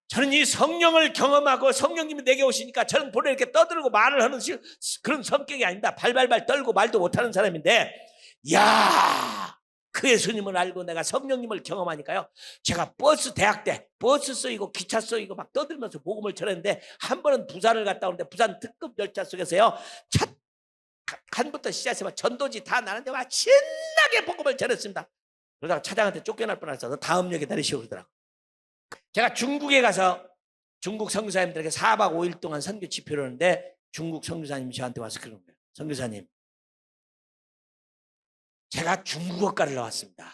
저는 이 성령을 경험하고 성령님이 내게 오시니까 저는 본래 이렇게 떠들고 말을 하는 그런 성격이 아닙니다. 발발발 떨고 말도 못하는 사람인데, 야, 그 예수님을 알고 내가 성령님을 경험하니까요, 제가 대학 때 버스 쏘이고 기차 쏘이고 막 떠들면서 복음을 전했는데, 한 번은 부산을 갔다 오는데 부산 특급 열차 속에서요, 첫 칸부터 시작해서 전도지 다 나는데 막 신나게 복음을 전했습니다. 그러다가 차장한테 쫓겨날 뻔해서 너 다음 역에 내리시오 그러더라고. 제가 중국에 가서 중국 선교사님들에게 4박 5일 동안 선교 집회를 하는데, 중국 선교사님이 저한테 와서 그러는 거예요. 선교사님, 제가 중국어과를 나왔습니다.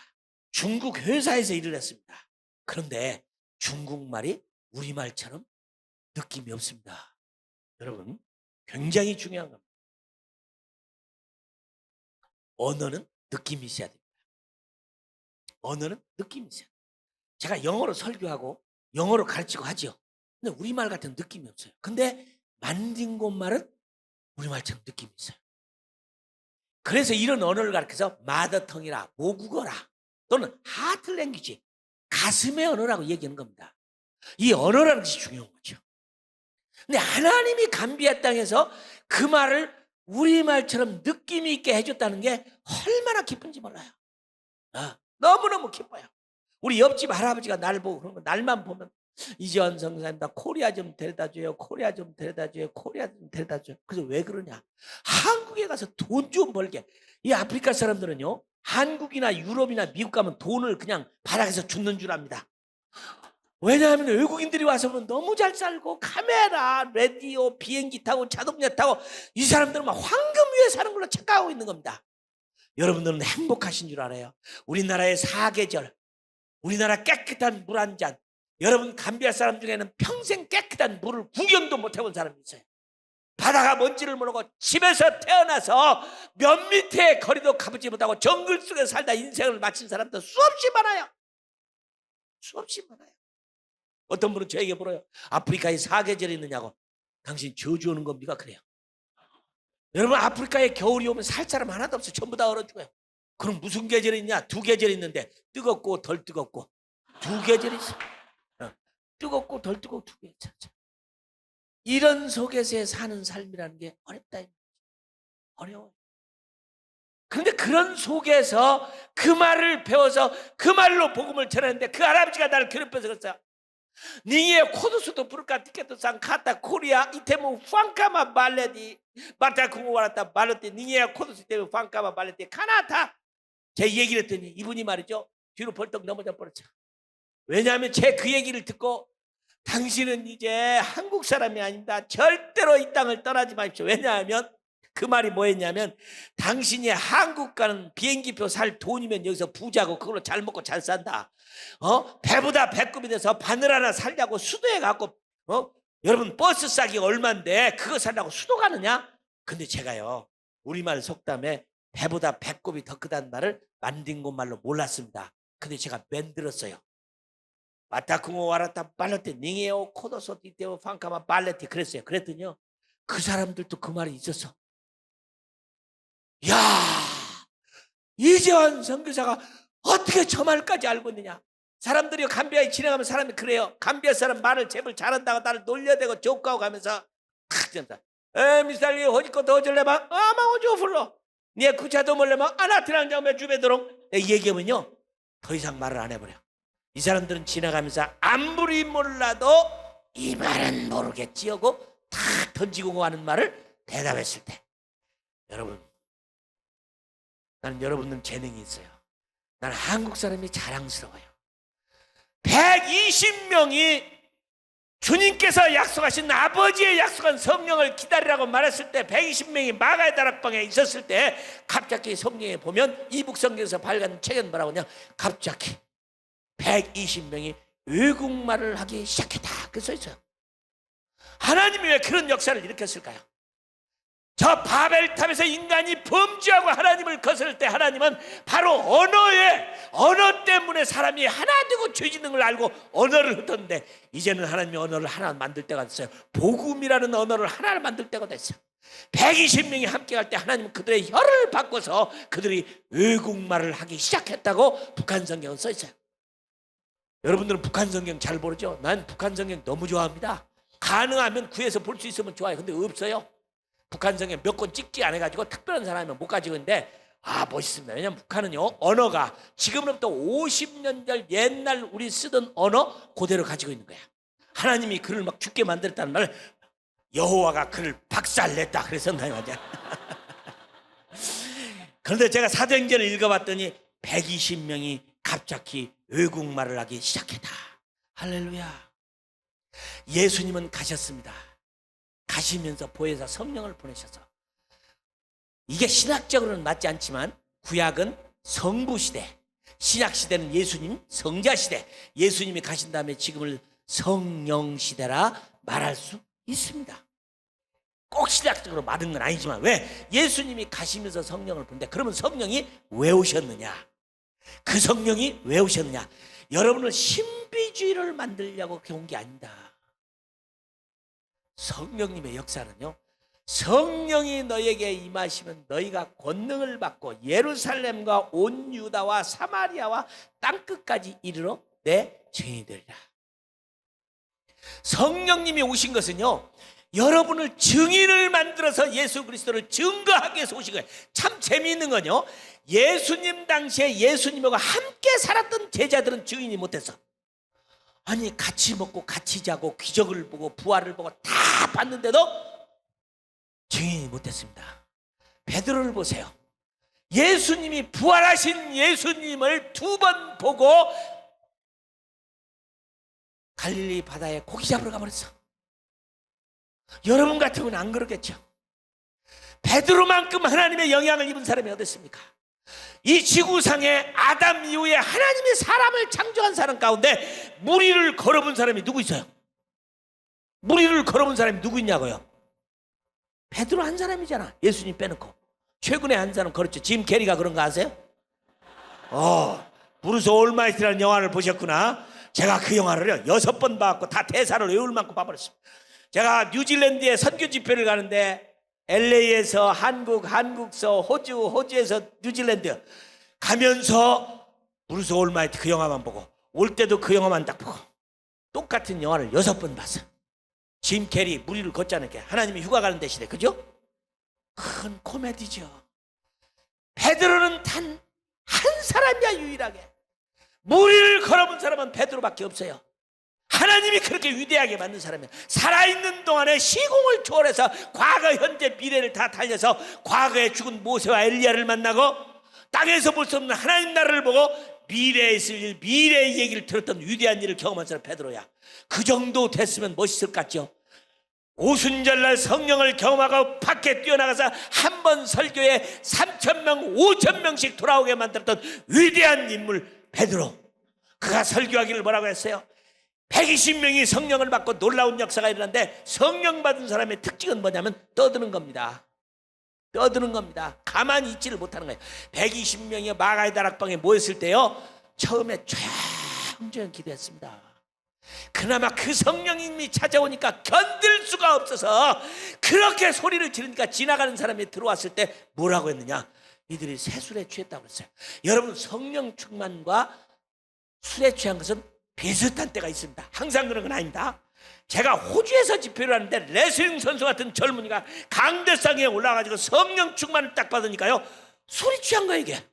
중국 회사에서 일을 했습니다. 그런데 중국말이 우리말처럼 느낌이 없습니다. 여러분, 굉장히 중요한 겁니다. 언어는 느낌이 있어야 됩니다. 언어는 느낌이 있어야 돼요. 제가 영어로 설교하고 영어로 가르치고 하죠. 근데 우리말 같은 느낌이 없어요. 근데 만딩고 말은 우리말처럼 느낌이 있어요. 그래서 이런 언어를 가르쳐서 마더텅이라, 모국어라, 또는 하트 랭귀지, 가슴의 언어라고 얘기하는 겁니다. 이 언어라는 것이 중요한 거죠. 근데 하나님이 감비아 땅에서 그 말을 우리말처럼 느낌 있게 해줬다는 게 얼마나 기쁜지 몰라요. 너무너무 기뻐요. 우리 옆집 할아버지가 날 보고 그런 거, 날만 보면 이재환 선교사님 나 코리아 좀 데려다줘요, 코리아 좀 데려다줘요, 코리아 좀 데려다줘요. 그래서 왜 그러냐? 한국에 가서 돈 좀 벌게. 이 아프리카 사람들은요, 한국이나 유럽이나 미국 가면 돈을 그냥 바닥에서 줍는 줄 압니다. 왜냐하면 외국인들이 와서 보면 너무 잘 살고 카메라, 라디오, 비행기 타고 자동차 타고, 이 사람들은 막 황금 위에 사는 걸로 착각하고 있는 겁니다. 여러분들은 행복하신 줄 알아요. 우리나라의 사계절, 우리나라 깨끗한 물 한 잔. 여러분, 감비아 사람 중에는 평생 깨끗한 물을 구경도 못 해본 사람이 있어요. 바다가 뭔지를 모르고 집에서 태어나서 몇 미터의 거리도 가보지 못하고 정글 속에 살다 인생을 마친 사람도 수없이 많아요. 수없이 많아요. 어떤 분은 저에게 물어요. 아프리카에 사계절이 있느냐고. 당신 저주 오는 겁니까? 그래요. 여러분, 아프리카에 겨울이 오면 살 사람 하나도 없어. 전부 다 얼어 죽어요. 그럼 무슨 계절이 있냐? 두 계절이 있는데, 뜨겁고 덜 뜨겁고 두 계절이 있어. 뜨겁고 덜 뜨겁고 두 계절. 이런 속에서 사는 삶이라는 게 어렵다. 어려워요. 그런데 그런 속에서 그 말을 배워서 그 말로 복음을 전했는데, 그 할아버지가 나를 괴롭혀서 그랬어요. 닝의 코드수도 부를까 티켓도 상 카타 코리아 이테무 판카마 발레디 마타 궁고와라타 발레디 닝의 코드수 때문에 판카마 발레디 카나타. 제 얘기를 했더니 이분이 말이죠, 뒤로 벌떡 넘어져 버렸죠. 왜냐하면 제 그 얘기를 듣고, 당신은 이제 한국 사람이 아닙니다. 절대로 이 땅을 떠나지 마십시오. 왜냐하면 그 말이 뭐였냐면, 당신이 한국 가는 비행기표 살 돈이면 여기서 부자고 그걸로 잘 먹고 잘 산다. 배보다 배꼽이 돼서 바늘 하나 살려고 수도에 갖고, 여러분 버스 싸기 얼만데 그거 살려고 수도 가느냐? 근데 제가요, 우리말 속담에 배보다 배꼽이 더 크다는 말을 만딩고 말로 몰랐습니다. 근데 제가 만들었어요. 마타쿠모 와라타 발레티 닝에오 코도소 디테오 판카마 발레티 그랬어요. 그랬더니요, 그 사람들도 그 말이 있었어. 야, 이재환 선교사가 어떻게 저 말까지 알고 있느냐? 사람들이 감비아에 진행하면 사람이 그래요. 감비아 사람 말을 제발 잘한다고 나를 놀려대고 조카하고 가면서 미살리 호지코 더 줄래봐 아마 오죠 불러 네 구차도 몰래마 아나트랑 점에 주베도록 얘기하면요, 더 이상 말을 안 해버려. 이 사람들은 지나가면서 아무리 몰라도 이 말은 모르겠지 하고 다 던지고 가는 말을 대답했을 때, 여러분, 나는 여러분들 재능이 있어요. 나는 한국 사람이 자랑스러워요. 120명이 주님께서 약속하신 아버지의 약속한 성령을 기다리라고 말했을 때 120명이 마가의 다락방에 있었을 때 갑자기 성경에 보면 이북 성경에서 발간 책은 뭐라고 하냐, 갑자기 120명이 외국말을 하기 시작했다, 그렇게 써 있어요. 하나님이 왜 그런 역사를 일으켰을까요? 저 바벨탑에서 인간이 범죄하고 하나님을 거스를 때 하나님은 바로 언어 때문에 사람이 하나 되고 죄 짓는 걸 알고 언어를 흩었는데, 이제는 하나님이 언어를 하나 만들 때가 됐어요. 복음이라는 언어를 하나 만들 때가 됐어요. 120명이 함께 갈 때 하나님은 그들의 혀를 바꿔서 그들이 외국말을 하기 시작했다고 북한 성경은 써 있어요. 여러분들은 북한 성경 잘 모르죠? 난 북한 성경 너무 좋아합니다. 가능하면 구해서 볼 수 있으면 좋아요. 근데 없어요. 북한 성경 몇 권 찍지 않아가지고 특별한 사람이면 못 가지고 있는데, 멋있습니다. 왜냐하면 북한은요, 언어가 지금으로부터 50년 전 옛날 우리 쓰던 언어 그대로 가지고 있는 거야. 하나님이 그를 막 죽게 만들었다는 말, 여호와가 그를 박살냈다 그래서 나 맞아. 그런데 제가 사도행전을 읽어봤더니 120명이 갑자기 외국말을 하기 시작했다. 할렐루야. 예수님은 가셨습니다. 가시면서 보혜사 성령을 보내셔서, 이게 신학적으로는 맞지 않지만 구약은 성부 시대, 신약 시대는 예수님 성자 시대, 예수님이 가신 다음에 지금을 성령 시대라 말할 수 있습니다. 꼭 신학적으로 맞은 건 아니지만, 왜? 예수님이 가시면서 성령을 보는데, 그러면 성령이 왜 오셨느냐? 그 성령이 왜 오셨느냐? 여러분은 신비주의를 만들려고 온 게 아니다. 성령님의 역사는요, 성령이 너에게 임하시면 너희가 권능을 받고 예루살렘과 온 유다와 사마리아와 땅끝까지 이르러 내 증인이 되리라. 성령님이 오신 것은요, 여러분을 증인을 만들어서 예수 그리스도를 증거하기 위해서 오신 거예요. 참 재미있는 건요, 예수님 당시에 예수님하고 함께 살았던 제자들은 증인이 못했어. 아니, 같이 먹고 같이 자고 기적을 보고 부활을 보고 다 봤는데도 증인이 못했습니다. 베드로를 보세요. 예수님이 부활하신 예수님을 2번 보고 갈릴리 바다에 고기 잡으러 가버렸어. 여러분 같으면 안 그러겠죠. 베드로만큼 하나님의 영향을 입은 사람이 어디 있습니까? 이 지구상에 아담 이후에 하나님이 사람을 창조한 사람 가운데 무리를 걸어본 사람이 누구 있어요? 무리를 걸어본 사람이 누구 있냐고요? 베드로 한 사람이잖아. 예수님 빼놓고. 최근에 한 사람 걸었죠. 짐 캐리가 그런 거 아세요? 브루스 올마이트라는 영화를 보셨구나. 제가 그 영화를요 6번 봐갖고 다 대사를 외울 만큼 봐버렸습니다. 제가 뉴질랜드에 선교 집회를 가는데, LA에서 한국서 호주에서 뉴질랜드 가면서 브루스 올마이트 그 영화만 보고, 올 때도 그 영화만 딱 보고, 똑같은 영화를 6번 봤어. 짐 캐리 무리를 걷자는 게 하나님이 휴가 가는 대신에, 그죠? 큰 코미디죠. 베드로는 단 한 사람이야, 유일하게. 무리를 걸어본 사람은 베드로밖에 없어요. 하나님이 그렇게 위대하게 만든 사람이야. 살아있는 동안에 시공을 초월해서 과거, 현재, 미래를 다 달려서 과거에 죽은 모세와 엘리야를 만나고 땅에서 볼 수 없는 하나님 나라를 보고 미래에 있을 일, 미래의 얘기를 들었던 위대한 일을 경험한 사람 베드로야. 그 정도 됐으면 멋있을 것 같죠? 오순절날 성령을 경험하고 밖에 뛰어나가서 한 번 설교에 3,000명, 5,000명씩 돌아오게 만들었던 위대한 인물 베드로. 그가 설교하기를 뭐라고 했어요? 120명이 성령을 받고 놀라운 역사가 일어났는데, 성령 받은 사람의 특징은 뭐냐면 떠드는 겁니다. 떠드는 겁니다. 가만히 있지를 못하는 거예요. 120명이 마가의 다락방에 모였을 때요, 처음에 조용조용 기도했습니다. 그나마 그 성령님이 찾아오니까 견딜 수가 없어서 그렇게 소리를 지르니까 지나가는 사람이 들어왔을 때 뭐라고 했느냐? 이들이 새 술에 취했다고 그랬어요. 여러분, 성령 충만과 술에 취한 것은 비슷한 때가 있습니다. 항상 그런 건 아닙니다. 제가 호주에서 집회를 하는데 레슬링 선수 같은 젊은이가 강대상에 올라가지고 성령 충만을 딱 받으니까요, 술이 취한 거야. 이게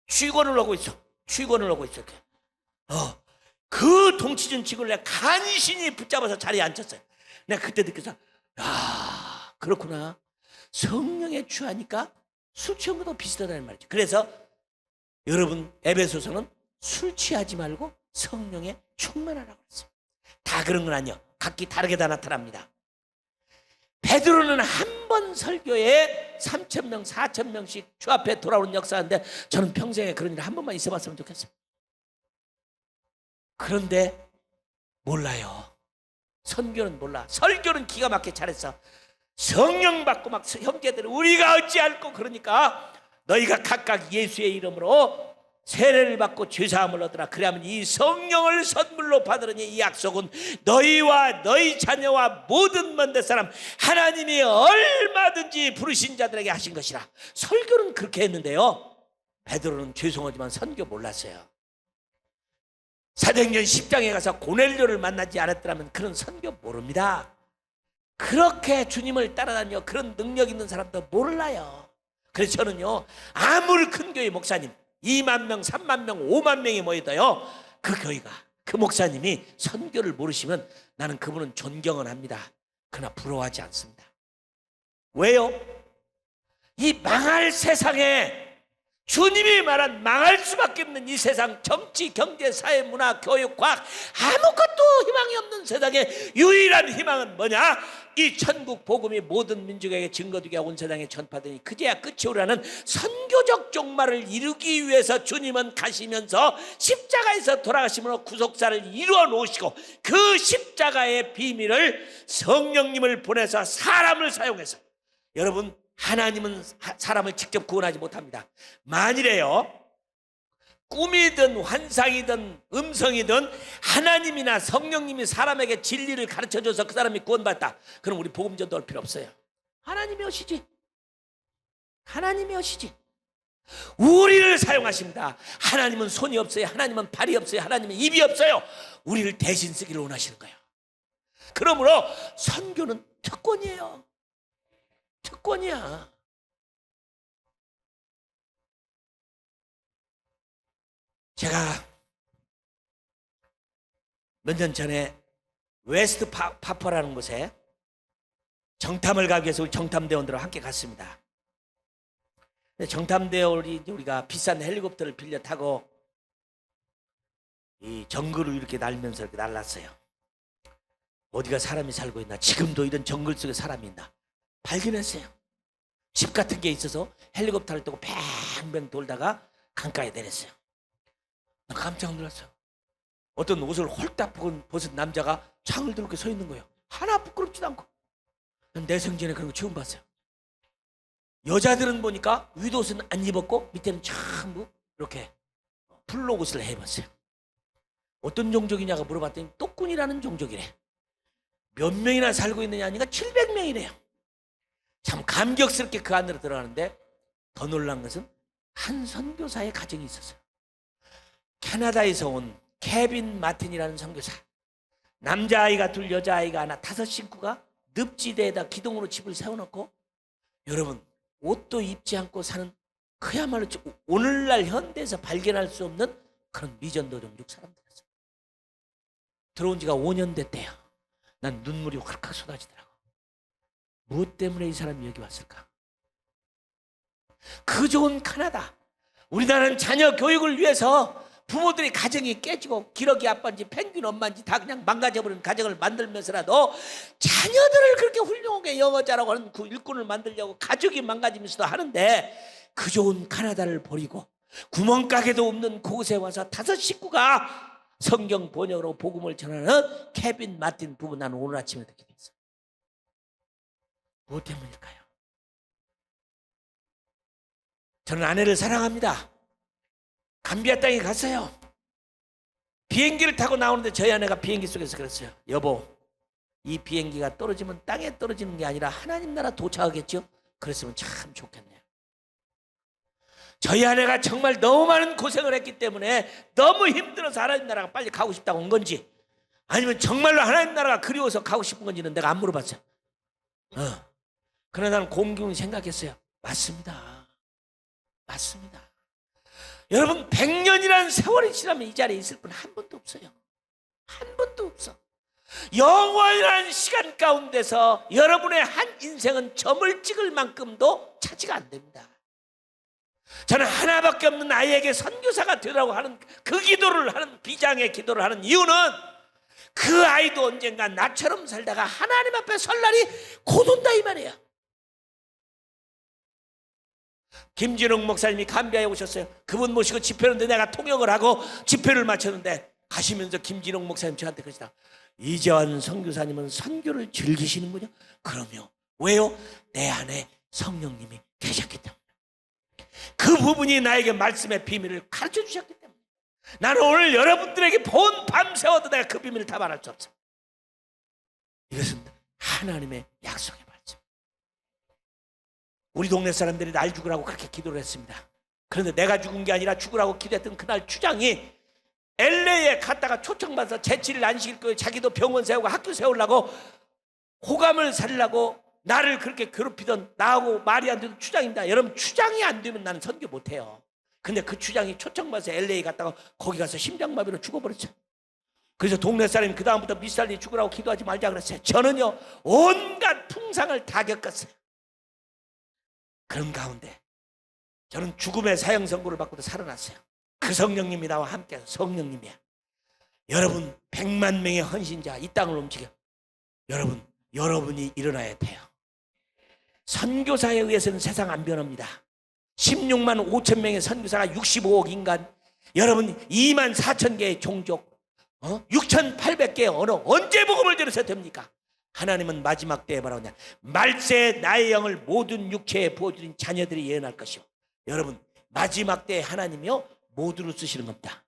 취권을 하고 있어. 취권을 하고 있어. 그 동치전 직을 내가 간신히 붙잡아서 자리에 앉혔어요. 내가 그때 느껴서, 야, 그렇구나. 성령에 취하니까 술 취한 것도 비슷하다는 말이죠. 그래서 여러분, 에베소서는 술 취하지 말고 성령에 충만하라고 그랬어요. 다 그런 건 아니요. 각기 다르게 다 나타납니다. 베드로는 한 번 설교에 3,000명, 4,000명씩 주 앞에 돌아오는 역사인데 저는 평생에 그런 일 한 번만 있어봤으면 좋겠어요. 그런데 몰라요. 선교는 몰라. 설교는 기가 막히게 잘했어. 성령 받고 막 형제들 우리가 어찌할꼬 그러니까 너희가 각각 예수의 이름으로 세례를 받고 죄사함을 얻으라. 그래야면 이 성령을 선물로 받으려니 이 약속은 너희와 너희 자녀와 모든 먼데 사람 하나님이 얼마든지 부르신 자들에게 하신 것이라. 설교는 그렇게 했는데요, 베드로는 죄송하지만 선교 몰랐어요. 사도행전 10장에 가서 고넬료를 만나지 않았더라면 그런 선교 모릅니다. 그렇게 주님을 따라다녀 그런 능력 있는 사람도 몰라요. 그래서 저는요, 아무리 큰 교회 목사님 2만 명, 3만 명, 5만 명이 모여도요, 그 교회가, 그 목사님이 선교를 모르시면 나는 그분은 존경은 합니다. 그러나 부러워하지 않습니다. 왜요? 이 망할 세상에 주님이 말한 망할 수밖에 없는 이 세상, 정치, 경제, 사회, 문화, 교육, 과학 아무것도 희망이 없는 세상에 유일한 희망은 뭐냐? 이 천국 복음이 모든 민족에게 증거되게 온 세상에 전파되니 그제야 끝이 오라는 선교적 종말을 이루기 위해서 주님은 가시면서 십자가에서 돌아가심으로 구속사를 이루어 놓으시고 그 십자가의 비밀을 성령님을 보내서 사람을 사용해서, 여러분, 하나님은 사람을 직접 구원하지 못합니다. 만일에요, 꿈이든 환상이든 음성이든 하나님이나 성령님이 사람에게 진리를 가르쳐줘서 그 사람이 구원받다, 그럼 우리 복음 전도할 필요 없어요. 하나님이 오시지. 하나님이 오시지. 우리를 사용하십니다. 하나님은 손이 없어요. 하나님은 발이 없어요. 하나님은 입이 없어요. 우리를 대신 쓰기를 원하시는 거예요. 그러므로 선교는 특권이에요. 특권이야. 제가 몇 년 전에 웨스트 파퍼라는 곳에 정탐을 가기 위해서 우리 정탐대원들과 함께 갔습니다. 정탐대원이 우리가 비싼 헬리콥터를 빌려 타고 이 정글을 이렇게 날면서 이렇게 날랐어요. 어디가 사람이 살고 있나, 지금도 이런 정글 속에 사람이 있나 발견했어요. 집 같은 게 있어서 헬리콥터를 타고 뱅뱅 돌다가 강가에 내렸어요. 깜짝 놀랐어요. 어떤 옷을 홀딱 벗은 남자가 창을 들고 서 있는 거예요. 하나 부끄럽지도 않고. 내생전에 그런 거 처음 봤어요. 여자들은 보니까 윗옷은 안 입었고 밑에는 전부 이렇게 풀로 옷을 해입었어요. 어떤 종족이냐고 물어봤더니 똑군이라는 종족이래. 몇 명이나 살고 있느냐 하니까 700명이래요. 참 감격스럽게 그 안으로 들어가는데 더 놀란 것은 한 선교사의 가정이 있었어요. 캐나다에서 온 케빈 마틴이라는 선교사. 남자아이가 둘, 여자아이가 하나, 5 식구가 늪지대에다 기둥으로 집을 세워놓고, 여러분, 옷도 입지 않고 사는 그야말로 오늘날 현대에서 발견할 수 없는 그런 미전도종족 사람들이었어요. 들어온 지가 5년 됐대요. 난 눈물이 확 쏟아지더라고. 무엇 때문에 이 사람이 여기 왔을까? 그 좋은 캐나다, 우리나라는 자녀 교육을 위해서 부모들이 가정이 깨지고 기러기 아빠인지 펭귄 엄마인지 다 그냥 망가져버리는 가정을 만들면서라도 자녀들을 그렇게 훌륭하게 영어 잘하고 하는 그 일꾼을 만들려고 가족이 망가지면서도 하는데, 그 좋은 캐나다를 버리고 구멍가게도 없는 그곳에 와서 5 식구가 성경 번역으로 복음을 전하는 케빈 마틴 부부, 나는 오늘 아침에 듣게 됐어요. 무엇 때문일까요? 저는 아내를 사랑합니다. 감비아 땅에 갔어요. 비행기를 타고 나오는데 저희 아내가 비행기 속에서 그랬어요. 여보, 이 비행기가 떨어지면 땅에 떨어지는 게 아니라 하나님 나라 도착하겠죠? 그랬으면 참 좋겠네요. 저희 아내가 정말 너무 많은 고생을 했기 때문에 너무 힘들어서 하나님 나라가 빨리 가고 싶다고 온 건지, 아니면 정말로 하나님 나라가 그리워서 가고 싶은 건지는 내가 안 물어봤어요. 그러나 나는 곰곰이 생각했어요. 맞습니다. 맞습니다. 여러분, 100년이라는 세월이 지나면 이 자리에 있을 분 한 번도 없어요. 한 번도 없어. 영원한 시간 가운데서 여러분의 한 인생은 점을 찍을 만큼도 차지가 안 됩니다. 저는 하나밖에 없는 아이에게 선교사가 되라고 하는 그 기도를 하는, 비장의 기도를 하는 이유는 그 아이도 언젠가 나처럼 살다가 하나님 앞에 설 날이 곧 온다 이 말이에요. 김진웅 목사님이 감비아에 오셨어요. 그분 모시고 집회하는데 내가 통역을 하고 집회를 마쳤는데 가시면서 김진웅 목사님 저한테 그러시다. 이재환 선교사님은 선교를 즐기시는군요. 그럼요. 왜요? 내 안에 성령님이 계셨기 때문에. 그 부분이 나에게 말씀의 비밀을 가르쳐 주셨기 때문에. 나는 오늘 여러분들에게 본 밤새워도 내가 그 비밀을 다 말할 수 없어. 이것은 하나님의 약속의 말씀. 우리 동네 사람들이 날 죽으라고 그렇게 기도를 했습니다. 그런데 내가 죽은 게 아니라 죽으라고 기도했던 그날 추장이 LA에 갔다가 초청받아서 제7일 안식일교회 자기도 병원 세우고 학교 세우려고 호감을 살려고 나를 그렇게 괴롭히던 나하고 말이 안 되던 추장입니다. 여러분, 추장이 안 되면 나는 선교 못해요. 근데 그 추장이 초청받아서 LA 갔다가 거기 가서 심장마비로 죽어버렸죠. 그래서 동네 사람이 그 다음부터 미살리 죽으라고 기도하지 말자 그랬어요. 저는요 온갖 풍상을 다 겪었어요. 그런 가운데 저는 죽음의 사형 선고를 받고도 살아났어요. 그 성령님이 나와 함께해서 성령님이야. 여러분 100만 명의 헌신자 이 땅을 움직여. 여러분이 일어나야 돼요. 선교사에 의해서는 세상 안 변합니다. 16만 5천 명의 선교사가 65억 인간, 여러분 2만 4천 개의 종족, 6,800개의 언어, 언제 복음을 들으셔야 됩니까? 하나님은 마지막 때에 뭐라고 하냐? 말세에 나의 영을 모든 육체에 부어주린 자녀들이 예언할 것이요. 여러분 마지막 때에 하나님이요 모두로 쓰시는 겁니다.